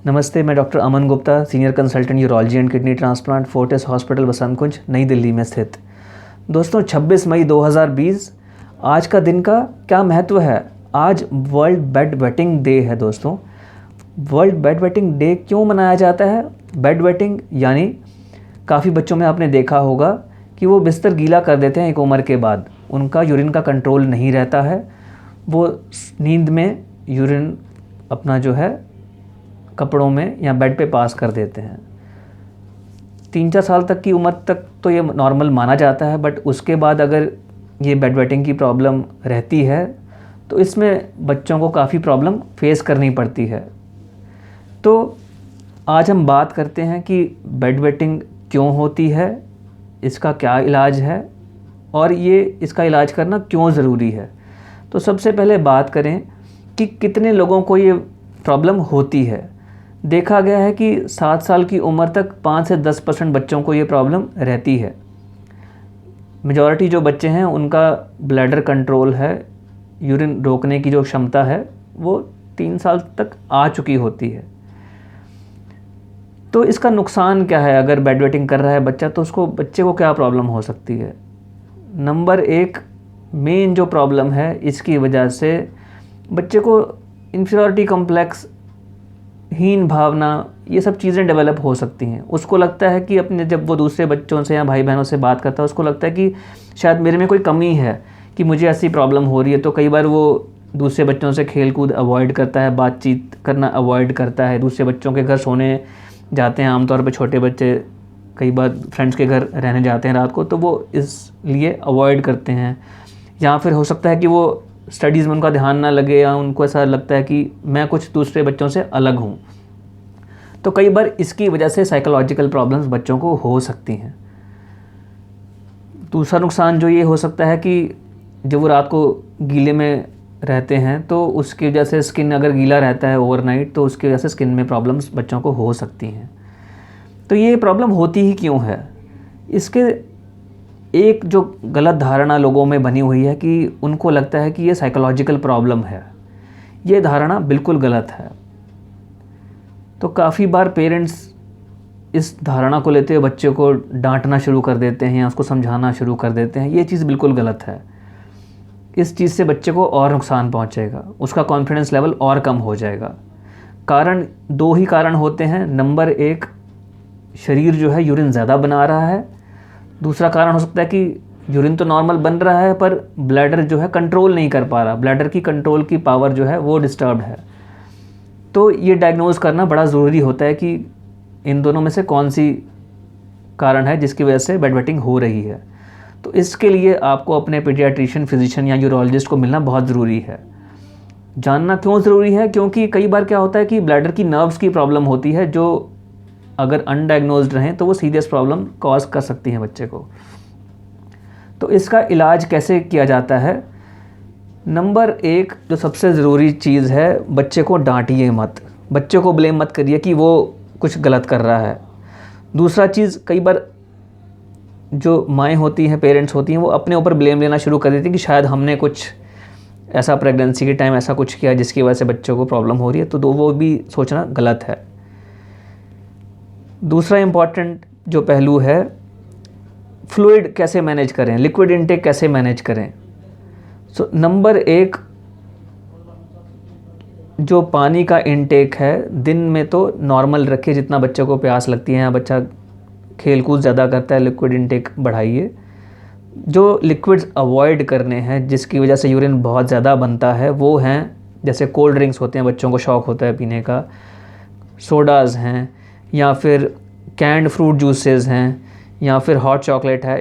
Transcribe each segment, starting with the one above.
नमस्ते, मैं doctor Aman Gupta, senior consultant urology and kidney transplant, Fortis hospital Basant Kunj, New Delhi में स्थित। दोस्तों, 26 मई 2020 आज का दिन का क्या महत्व है। आज वर्ल्ड बेड वेटिंग डे है। दोस्तों, वर्ल्ड बेड वेटिंग डे क्यों मनाया जाता है? बेड वेटिंग यानी काफ़ी बच्चों में आपने देखा होगा कि वो बिस्तर गीला कर देते हैं एक उम्र के बाद। उनका यूरिन का कंट्रोल नहीं रहता है, वो नींद में यूरिन अपना जो है कपड़ों में या बेड पे पास कर देते हैं। 3-4 साल तक की उम्र तक तो ये नॉर्मल माना जाता है, बट उसके बाद अगर ये बेड वेटिंग की प्रॉब्लम रहती है तो इसमें बच्चों को काफ़ी प्रॉब्लम फेस करनी पड़ती है। तो आज हम बात करते हैं कि बेड वेटिंग क्यों होती है, इसका क्या इलाज है और ये इसका इलाज करना क्यों ज़रूरी है। तो सबसे पहले बात करें कि कितने लोगों को ये प्रॉब्लम होती है। देखा गया है कि 7 साल की उम्र तक 5 से 10% बच्चों को ये प्रॉब्लम रहती है। मेजॉरिटी जो बच्चे हैं उनका ब्लैडर कंट्रोल है, यूरिन रोकने की जो क्षमता है वो 3 साल तक आ चुकी होती है। तो इसका नुकसान क्या है? अगर बेड वेटिंग कर रहा है बच्चा तो उसको बच्चे को क्या प्रॉब्लम हो सकती है? नंबर 1 मेन जो प्रॉब्लम है, इसकी वजह से बच्चे को इन्फीरियरिटी कॉम्प्लेक्स, हीन भावना, ये सब चीज़ें डेवलप हो सकती हैं। उसको लगता है कि अपने जब वो दूसरे बच्चों से या भाई बहनों से बात करता है, उसको लगता है कि शायद मेरे में कोई कमी है कि मुझे ऐसी प्रॉब्लम हो रही है। तो कई बार वो दूसरे बच्चों से खेल कूद अवॉइड करता है, बातचीत करना अवॉइड करता है, दूसरे बच्चों के घर सोने जाते हैं। आमतौर पर छोटे बच्चे कई बार फ्रेंड्स के घर रहने जाते हैं रात को, तो वो इसलिए अवॉइड करते हैं। या फिर हो सकता है कि वो स्टडीज़ में उनका ध्यान ना लगे या उनको ऐसा लगता है कि मैं कुछ दूसरे बच्चों से अलग हूँ। तो कई बार इसकी वजह से साइकोलॉजिकल प्रॉब्लम्स बच्चों को हो सकती हैं। दूसरा नुकसान जो ये हो सकता है कि जब वो रात को गीले में रहते हैं तो उसकी वजह से स्किन अगर गीला रहता है ओवरनाइट तो उसकी वजह से स्किन में प्रॉब्लम्स बच्चों को हो सकती हैं। तो ये प्रॉब्लम होती ही क्यों है? इसके एक जो गलत धारणा लोगों में बनी हुई है कि उनको लगता है कि ये साइकोलॉजिकल प्रॉब्लम है। ये धारणा बिल्कुल गलत है। तो काफ़ी बार पेरेंट्स इस धारणा को लेते हुए बच्चे को डांटना शुरू कर देते हैं या उसको समझाना शुरू कर देते हैं। ये चीज़ बिल्कुल गलत है। इस चीज़ से बच्चे को और नुकसान पहुंचेगा, उसका कॉन्फिडेंस लेवल और कम हो जाएगा। कारण 2 ही कारण होते हैं। नंबर 1, शरीर जो है यूरिन ज़्यादा बना रहा है। दूसरा कारण हो सकता है कि यूरिन तो नॉर्मल बन रहा है पर ब्लैडर जो है कंट्रोल नहीं कर पा रहा, ब्लैडर की कंट्रोल की पावर जो है वो डिस्टर्ब्ड है। तो ये डायग्नोज करना बड़ा ज़रूरी होता है कि इन दोनों में से कौन सी कारण है जिसकी वजह से बेड वेटिंग हो रही है। तो इसके लिए आपको अपने पीडियाट्रिशियन, फिजिशियन या यूरोलॉजिस्ट को मिलना बहुत ज़रूरी है। जानना क्यों ज़रूरी है? क्योंकि कई बार क्या होता है कि ब्लैडर की नर्व्स की प्रॉब्लम होती है जो अगर अनडायग्नोज्ड रहें तो वो सीरियस प्रॉब्लम कॉज कर सकती हैं बच्चे को। तो इसका इलाज कैसे किया जाता है? नंबर 1 जो सबसे ज़रूरी चीज़ है, बच्चे को डांटिए मत, बच्चे को ब्लेम मत करिए कि वो कुछ गलत कर रहा है। दूसरा चीज़, कई बार जो माएँ होती हैं, पेरेंट्स होती हैं, वो अपने ऊपर ब्लेम लेना शुरू कर देती हैं कि शायद हमने कुछ ऐसा प्रेगनेंसी के टाइम ऐसा कुछ किया जिसकी वजह से बच्चों को प्रॉब्लम हो रही है। तो वो भी सोचना गलत है। दूसरा इम्पॉर्टेंट जो पहलू है, फ्लूइड कैसे मैनेज करें, लिक्विड इनटेक कैसे मैनेज करें। सो नंबर 1 जो पानी का इनटेक है, दिन में तो नॉर्मल रखिए, जितना बच्चे को प्यास लगती है या बच्चा खेल कूद ज़्यादा करता है, लिक्विड इनटेक बढ़ाइए। जो लिक्विड्स अवॉइड करने हैं जिसकी वजह से यूरिन बहुत ज़्यादा बनता है वो हैं, जैसे कोल्ड ड्रिंक्स होते हैं, बच्चों को शौक़ होता है पीने का, सोडाज़ हैं, या फिर कैंड फ्रूट जूसेस हैं, या फिर हॉट चॉकलेट है,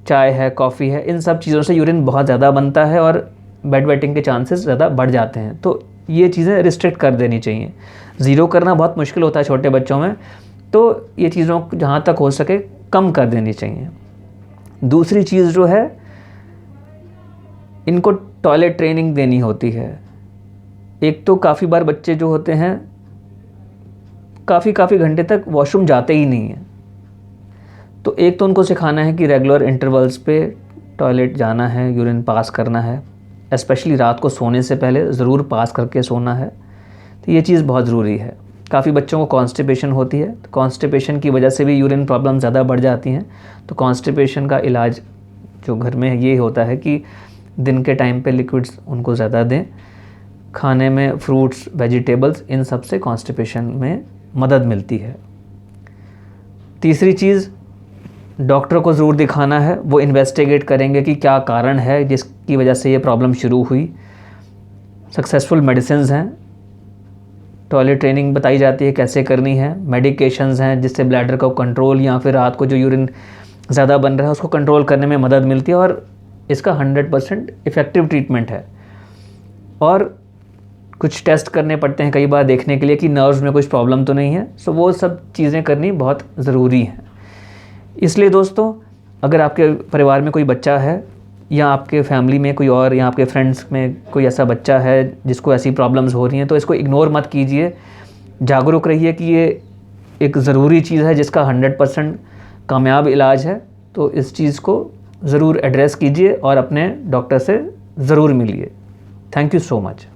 चाय है, कॉफ़ी है। इन सब चीज़ों से यूरिन बहुत ज़्यादा बनता है और बेड वेटिंग के चांसेस ज़्यादा बढ़ जाते हैं। तो ये चीज़ें रिस्ट्रिक्ट कर देनी चाहिए। ज़ीरो करना बहुत मुश्किल होता है छोटे बच्चों में, तो ये चीज़ों को जहाँ तक हो सके कम कर देनी चाहिए। दूसरी चीज़ जो है, इनको टॉयलेट ट्रेनिंग देनी होती है। एक तो काफ़ी बार बच्चे जो होते हैं काफ़ी घंटे तक वॉशरूम जाते ही नहीं हैं। तो एक तो उनको सिखाना है कि रेगुलर इंटरवल्स पे टॉयलेट जाना है, यूरिन पास करना है, स्पेशली रात को सोने से पहले ज़रूर पास करके सोना है। तो ये चीज़ बहुत ज़रूरी है। काफ़ी बच्चों को कॉन्स्टिपेशन होती है, तो कॉन्स्टिपेशन की वजह से भी यूरिन प्रॉब्लम ज़्यादा बढ़ जाती हैं। तो कॉन्स्टिपेशन का इलाज जो घर में ये होता है कि दिन के टाइम पे लिक्विड्स उनको ज़्यादा दें, खाने में फ्रूट्स, वेजिटेबल्स, इन सब से कॉन्स्टिपेशन में मदद मिलती है। तीसरी चीज़, डॉक्टर को ज़रूर दिखाना है, वो इन्वेस्टिगेट करेंगे कि क्या कारण है जिसकी वजह से ये प्रॉब्लम शुरू हुई। सक्सेसफुल मेडिसिन्स हैं, टॉयलेट ट्रेनिंग बताई जाती है कैसे करनी है, मेडिकेशंस हैं जिससे ब्लैडर को कंट्रोल या फिर रात को जो यूरिन ज़्यादा बन रहा है उसको कंट्रोल करने में मदद मिलती है, और इसका 100% इफ़ेक्टिव ट्रीटमेंट है। और कुछ टेस्ट करने पड़ते हैं कई बार देखने के लिए कि नर्व्स में कुछ प्रॉब्लम तो नहीं है, सो वो सब चीज़ें करनी बहुत ज़रूरी हैं। इसलिए दोस्तों, अगर आपके परिवार में कोई बच्चा है या आपके फैमिली में कोई और या आपके फ्रेंड्स में कोई ऐसा बच्चा है जिसको ऐसी प्रॉब्लम्स हो रही हैं, तो इसको इग्नोर मत कीजिए, जागरूक रहिए कि ये एक ज़रूरी चीज़ है जिसका 100% कामयाब इलाज है। तो इस चीज़ को ज़रूर एड्रेस कीजिए और अपने डॉक्टर से ज़रूर मिलिए। Thank you so much.